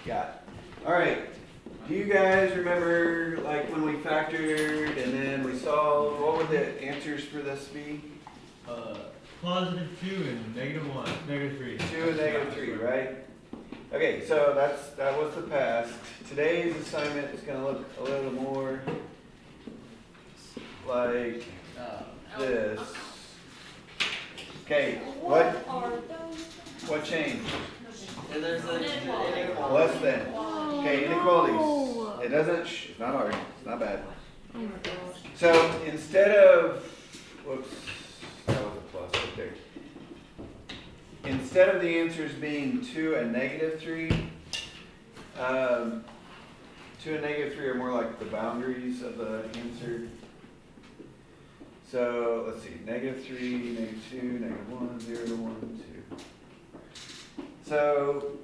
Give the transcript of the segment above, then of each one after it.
Got it. All right. Do you guys remember like when we factored and then we solved, what would the answers for this be? Positive 2 and negative 1, negative 3. 2 and negative 3, right? Okay, so that was the past. Today's assignment is going to look a little more like this. Okay, what changed? And there's an inequality. Less than. Okay, inequalities. It doesn't, it's not hard, it's not bad. Oh my gosh. So instead of, whoops, that was a plus right there. Instead of the answers being 2 and negative 3, 2 and negative 3 are more like the boundaries of the answer. So let's see, negative 3, negative 2, negative 1, 0 to 1, 2. So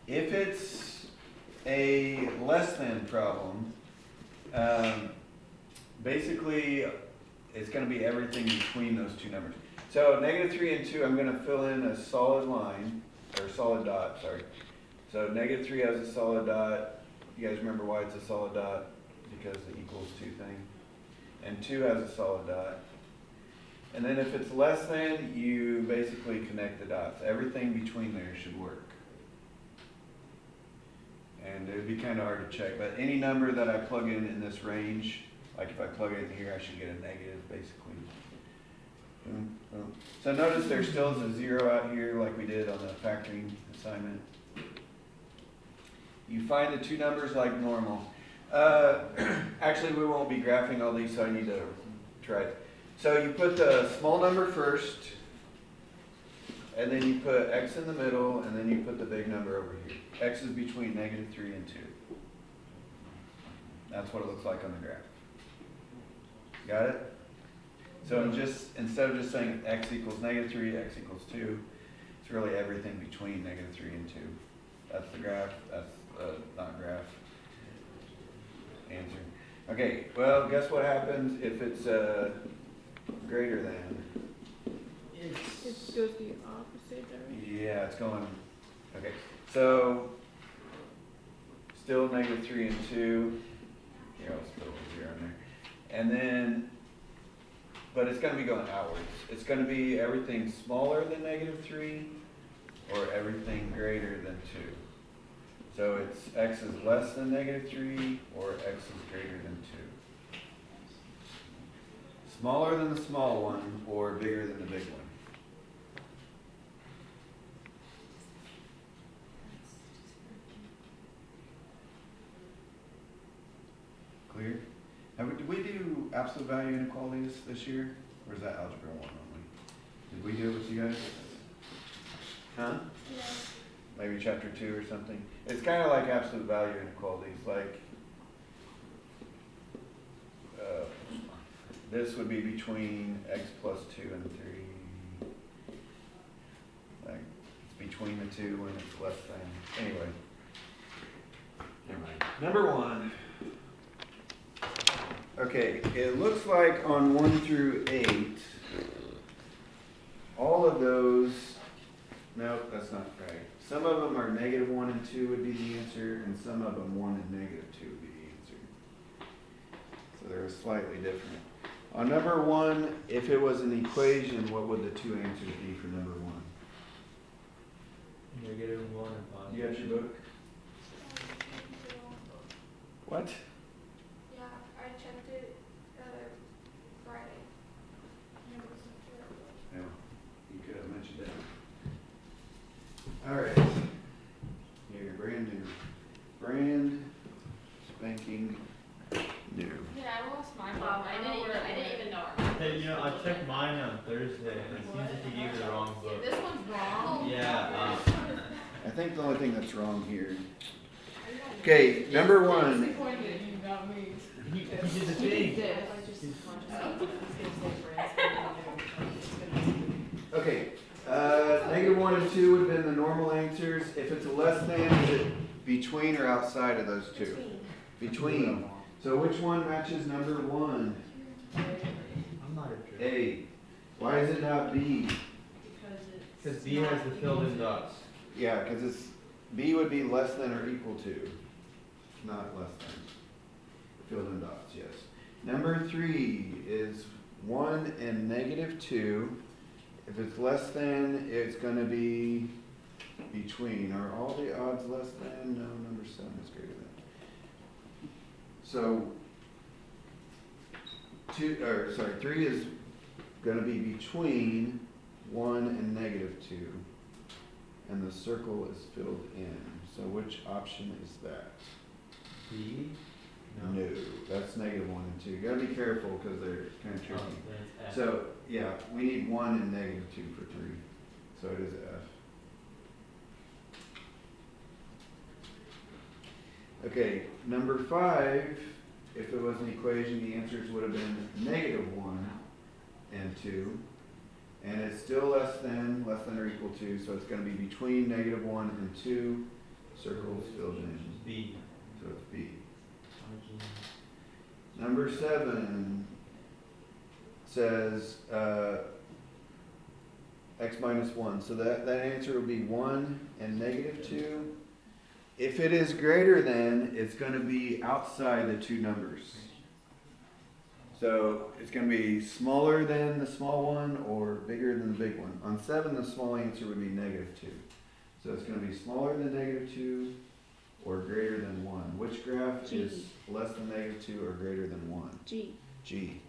if it's a less than problem, basically it's going to be everything between those two numbers. So negative 3 and 2, I'm going to fill in a solid line, or solid dot, sorry. So negative 3 has a solid dot. You guys remember why it's a solid dot? Because the equals 2 thing. And 2 has a solid dot. And then if it's less than, you basically connect the dots. Everything between there should work. And it would be kind of hard to check, but any number that I plug in this range, like if I plug it in here, I should get a negative, basically. Boom, boom. So notice there still is a 0 out here like we did on the factoring assignment. You find the two numbers like normal. Actually, we won't be graphing all these, so I need to try it. So you put the small number first, and then you put x in the middle, and then you put the big number over here. X is between negative 3 and 2. That's what it looks like on the graph. Got it? So instead of just saying x equals negative 3, x equals 2, it's really everything between negative 3 and 2. That's the graph. That's not graph. Answer. Okay, well, guess what happens if it's greater than? It goes the opposite direction. Yeah, it's going, okay. So, still negative 3 and 2. Here, I'll put a 0 in there. And then, but it's going to be going outwards. It's going to be everything smaller than negative 3 or everything greater than 2. So it's x is less than negative 3 or x is greater than 2. Smaller than the small one or bigger than the big one. Clear? Did we do absolute value inequalities this year? Or is that Algebra 1 only? Did we do it with you guys? Huh? Yeah. Maybe chapter 2 or something. It's kind of like absolute value inequalities. Like this would be between x plus 2 and 3. Like it's between the two when it's less than. Anyway. Never mind. Number 1. Okay, it looks like on 1 through 8, all of those. Nope, that's not right. Some of them are negative 1 and 2 would be the answer, and some of them 1 and negative 2 would be the answer. So they're slightly different. On number 1, if it was an equation, what would the two answers be for number 1? Negative 1 and positive. You got your book? What? Yeah, I checked it Friday. And it wasn't there. No, you could have mentioned that. All right. Here, brand new. Brand spanking new. Yeah, I lost my phone. I didn't even know. Hey, I checked mine on Thursday, and it seems like you gave me the wrong book. This one's wrong. Yeah. I think the only thing that's wrong here. Okay, number 1. He did the thing. Okay, negative 1 and 2 would have been the normal answers. If it's a less than, is it between or outside of those two? Between. So which one matches number 1? I'm not interested. A. Why is it not B? Because B has the filled in dots. Yeah, because it's B would be less than or equal to, not less than. Filled in dots, yes. Number 3 is 1 and negative 2. If it's less than, it's going to be between. Are all the odds less than? No, number 7 is greater than. So 3 is going to be between 1 and negative 2. And the circle is filled in. So which option is that? B? No, that's negative 1 and 2. You gotta be careful because they're kind of Oh, tricky. then it's F. So, yeah, we need 1 and negative 2 for 3. So it is F. Okay, number 5, if it was an equation, the answers would have been negative 1 and 2. And it's still less than or equal to, so it's going to be between negative 1 and 2. Circles filled in. B. So it's B. Number 7 says x minus 1. So that answer would be 1 and negative 2. If it is greater than, it's going to be outside the two numbers. So it's going to be smaller than the small one or bigger than the big one. On 7, the small answer would be negative 2. So it's going to be smaller than negative 2 or greater than 1. Which graph G. is less than negative 2 or greater than 1? G. G.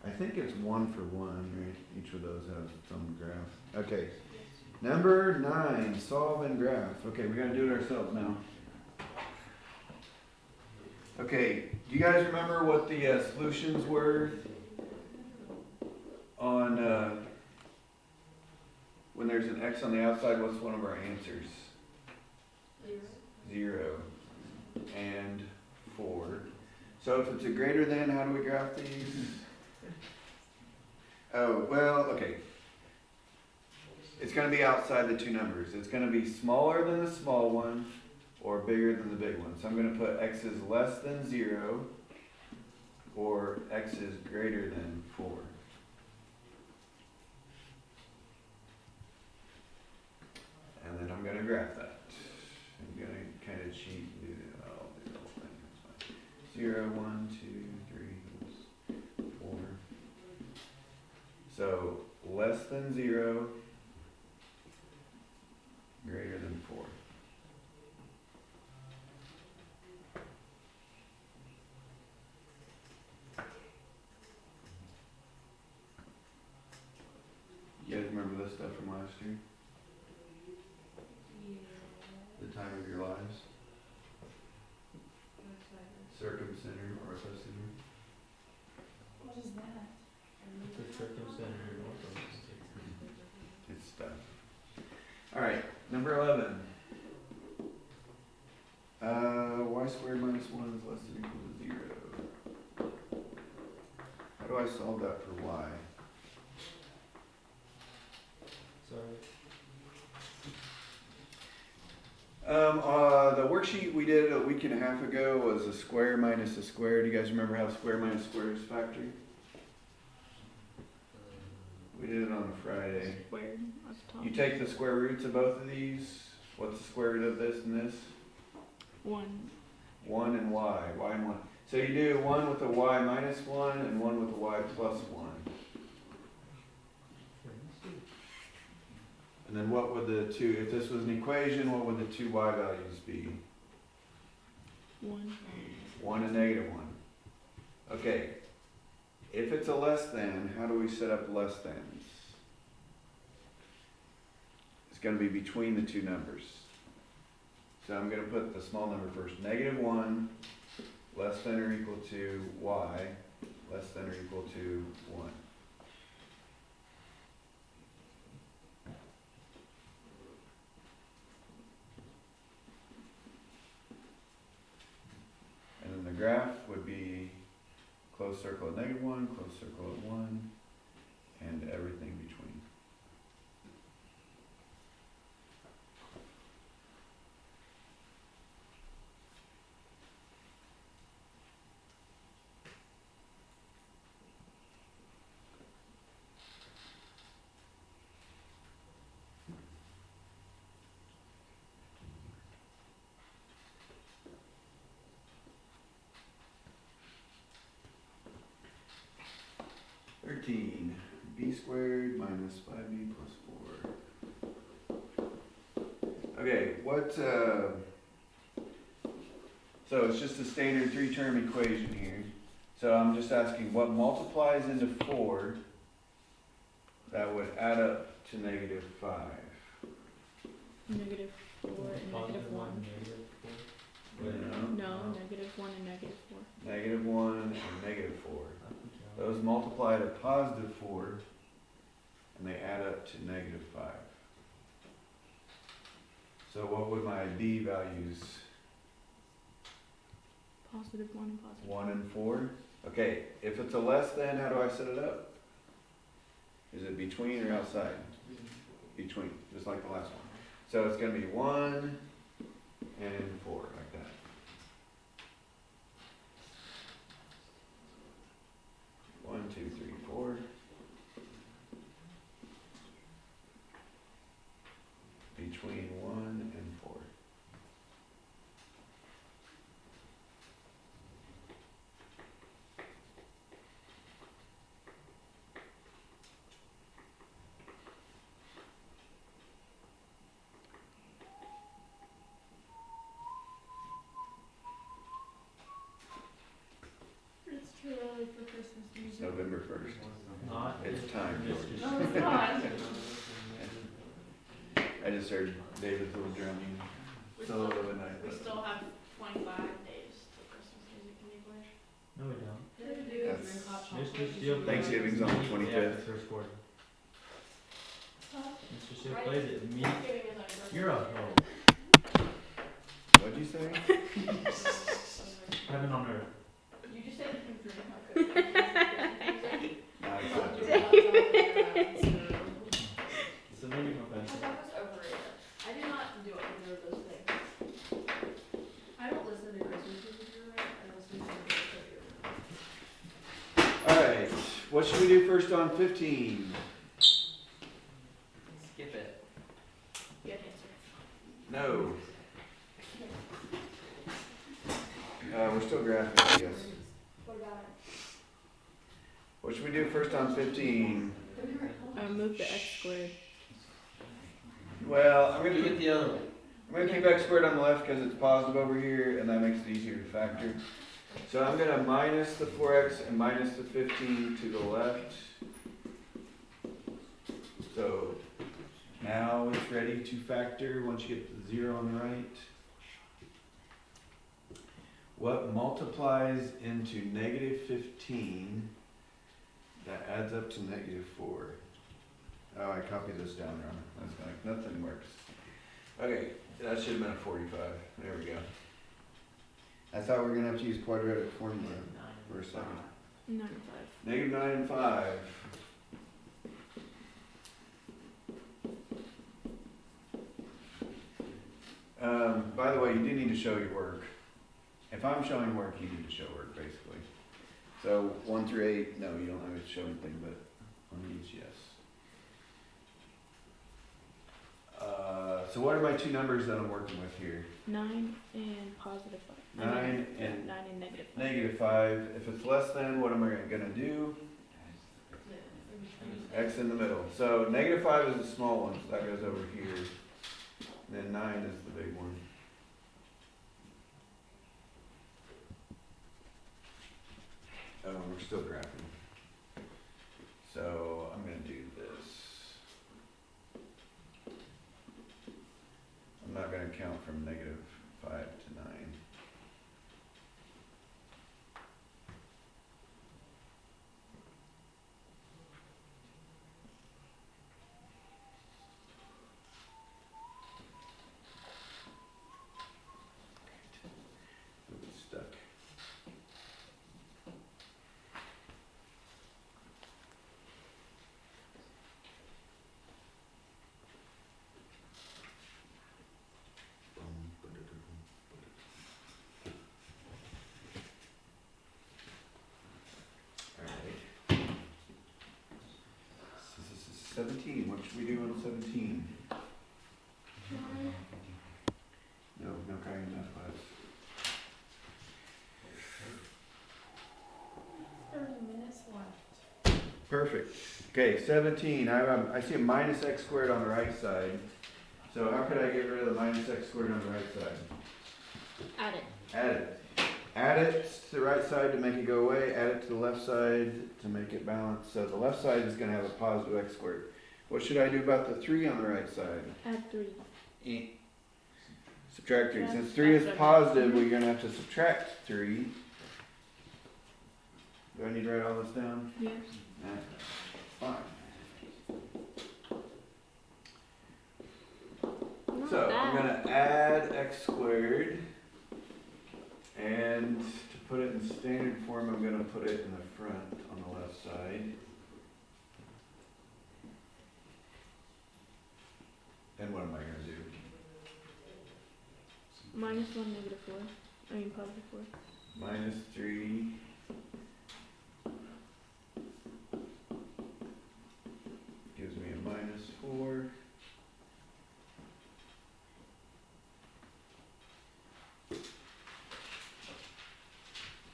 I think it's 1 for 1, right? Each of those has its own graph. Okay. Number 9, solve and graph. Okay, we're going to do it ourselves now. Okay, do you guys remember what the solutions were on when there's an x on the outside? What's one of our answers? 0 and 4. So if it's a greater than, how do we graph these? Oh, well, okay. It's going to be outside the two numbers. It's going to be smaller than the small one or bigger than the big one. So I'm going to put x is less than 0 or x is greater than 4. And then I'm going to graph that. I'm going to kind of cheat and do the whole thing. That's fine. 0, 1, 2, 3, 4. So less than 0, greater than 4. You guys remember this stuff from last year? The time of your lives? Circumcenter, orthocenter. What is that? The circumcenter and orthocenter. It's stuff. Alright, number 11. Y squared minus 1 is less than or equal to 0. How do I solve that for y? Sorry. The worksheet we did a week and a half ago was a square minus a square. Do you guys remember how square minus square is factored? We did it on a Friday. Squared up top. You take the square roots of both of these. What's the square root of this and this? 1. 1 and y. Y and 1. So you do 1 with a y minus 1 and 1 with a y plus 1. And then what would the two, if this was an equation, what would the two y values be? 1. 1 and negative 1. Okay. If it's a less than, how do we set up less thans? It's going to be between the two numbers. So I'm going to put the small number first. Negative 1 less than or equal to y less than or equal to 1. And then the graph would be closed circle at negative 1, closed circle at 1, and everything between. 4b squared minus 5b plus 4. Okay, what, so it's just a standard 3-term equation here. So I'm just asking what multiplies into 4 that would add up to negative 5. Negative 4 and negative 1. negative 4. No, negative 1 and negative 4. Negative 1 and negative 4. Those multiply to positive 4 and they add up to negative 5. So what would my b values? Positive 1 and positive 1 and 4? Okay, if it's a less than, how do I set it up? Is it between or outside? Between, just like the last one. So it's going to be 1 and 4, like that. 1, 2, 3, 4. Between 1 and 4. It's too early for Christmas music. November 1st. Not It's time, George. No, it's not. I just heard David's little drumming solo of the night. We still have 25 days till Christmas music in English. No, we don't. Yeah, we do. That's- Drink hot Mr. chocolate. Steele plays Thanksgiving's on the it 25th. after first quarter. Huh? Mr. Steele Right. plays it me. Thanksgiving is on your birthday. You're a hoe. What'd you say? Heaven on earth. You just said you can drink hot Christmas music. No, it's So not do true. it outside of your house, So maybe no so- offense. That was overrated. I do not do either of those things. I don't listen to Christmas music year round. I listen to birthday year round. Alright, what should we do first on 15? Skip it. Good answer. No. We're still graphing, I guess. What about it? What should we do first on 15? Move the x squared. Well, I'm You gonna get the other one. keep x squared on the left because it's positive over here and that makes it easier to factor. So I'm gonna minus the 4x and minus the 15 to the left. So now it's ready to factor once you get the 0 on the right. What multiplies into negative 15 that adds up to negative 4? Oh, I copied this down wrong. That's like nothing works. Okay, that should have been a 45. There we go. I thought we were gonna have to use quadratic formula for a second. 9 and 5. Negative 9 and 5. By the way, you do need to show your work. If I'm showing work, you need to show work, basically. So 1 through 8, no, you don't have to show anything, but on these, yes. So what are my two numbers that I'm working with here? 9 and positive 5. 9 and 9 and negative 5. negative 5. If it's less than, what am I gonna do? X in the middle. So negative 5 is the small one, so that goes over here. And then 9 is the big one. Oh, we're still graphing. So I'm gonna do this. I'm not gonna count from negative 5 to 9. Oops, stuck. Alright. 17, what should we do on 17? No crying in math class. 30 minutes left. perfect. Okay, 17, I see a minus x squared on the right side. So how could I get rid of the minus x squared on the right side? Add it. Add it. Add it to the right side to make it go away, add it to the left side to make it balance. So the left side is gonna have a positive x squared. What should I do about the 3 on the right side? Add 3. Subtract 3. Yeah, Since 3 is that's what I positive, meant. we're gonna have to subtract 3. Do I need to write all this down? Yes. Fine. Not So I'm bad. gonna add x squared, and to put it in standard form, I'm gonna put it in the front on the left side. And what am I gonna do? Minus 1, negative 4. I mean positive 4. Minus 3. Gives me a minus 4.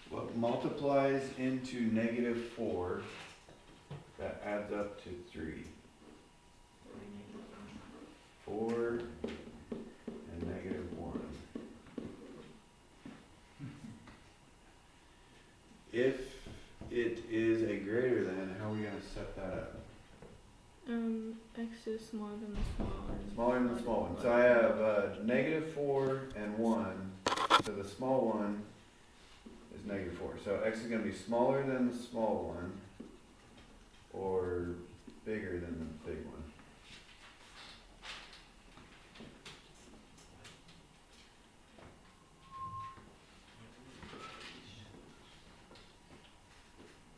What multiplies into negative 4, that adds up to 3. 4 and negative 1. If it is a greater than, how are we going to set that up? X is smaller than the small one. Smaller than the small one. So I have negative 4 and 1. So the small one is negative 4. So x is going to be smaller than the small one or bigger than the big one.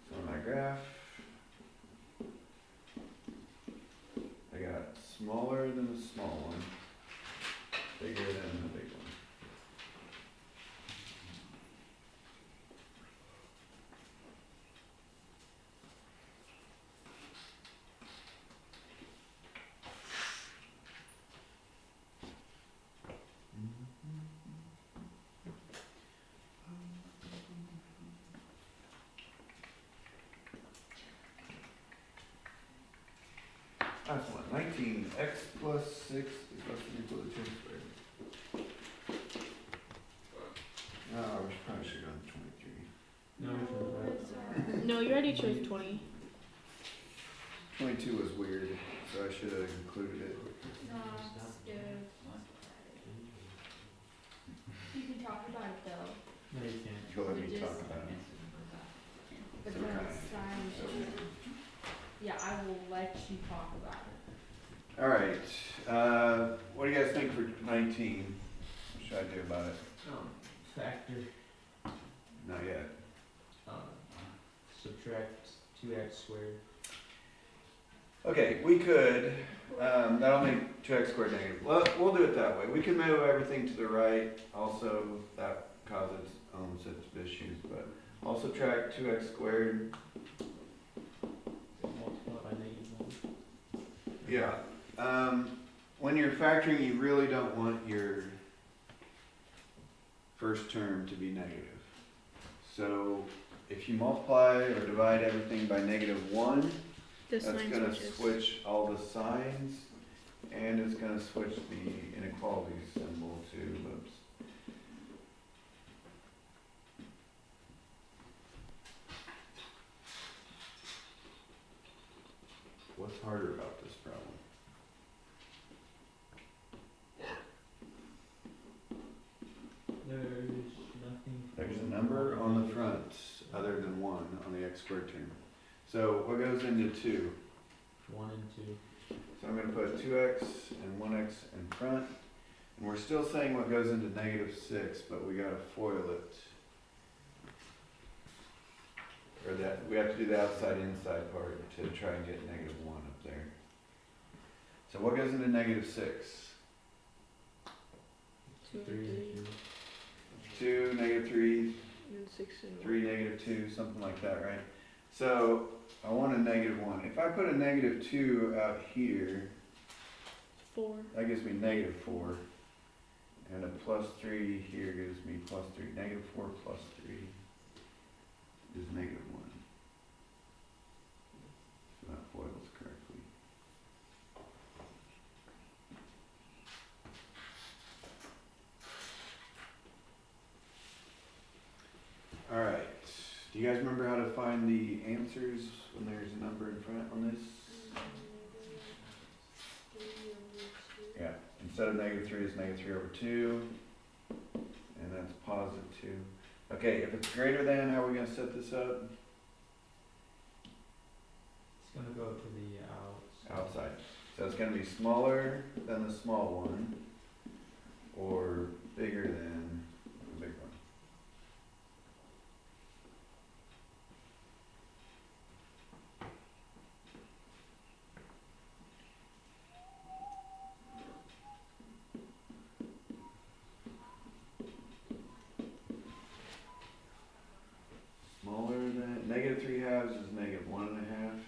So on my graph, I got smaller than the small one, bigger than the big one. Last one, 19, x plus 6 is less than or equal to 2 squared. Oh, I probably should have gone 23. No, we should. No, you already chose 20. 22 was weird, so I should have included it. No, it's good. You can talk about it though, No, you can't. Go let me talk about it. but Okay. then sign it. Yeah, I will let you talk about it. Alright, what do you guys think for 19? What should I do about it? Factor. Not yet. Subtract 2x squared. Okay, we could, that'll make 2x squared negative. Well, we'll do it that way. We can move everything to the right, also that causes its own sets of issues, but I'll subtract 2x squared. Multiply by -1. Yeah. When you're factoring, you really don't want your first term to be negative. So if you multiply or divide everything by -1, This that's sign gonna switches. switch all the signs, and it's gonna switch the inequality symbol to, oops. What's harder about this problem? There's nothing. There's a number on the front other than 1 on the x squared term. So what goes into 2? 1 and 2. So I'm gonna put 2x and 1x in front. And we're still saying what goes into -6, but we gotta FOIL it. Or that, we have to do the outside-inside part to try and get -1 up there. So what goes into -6? 2 3 and and 2, -3, 3, and 6 and 1. 3, -2, something like that, right? So I want a -1. If I put a -2 out here, 4. that gives me -4. And a +3 here gives me +3. -4 plus 3 is -1. find the answers when there's a number in front on this? Yeah, instead of -3, it's -3/2, and that's +2. Okay, if it's greater than, how are we gonna set this up? It's gonna go to the Outside. So it's gonna be smaller than the small one, or bigger than the big one. Smaller than, -3/2 is -1.5.